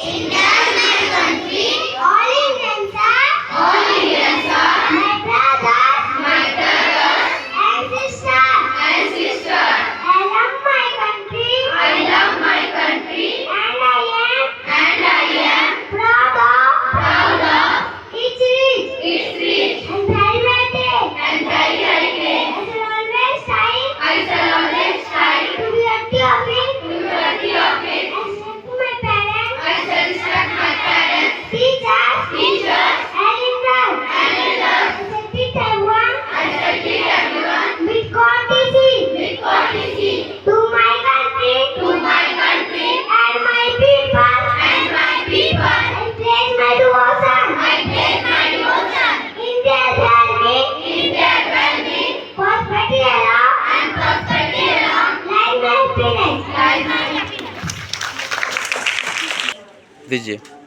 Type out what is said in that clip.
India is my country. All Indians are my brothers and sisters. I love my country. And I am proud of its rich and celebrated. I shall always strive to be worthy of it. I shall respect my parents, teachers, and elders. I shall treat everyone with courtesy to my country and my people. And place my devotion. India dwell me, prosperity along, like my happiness. दीजिए।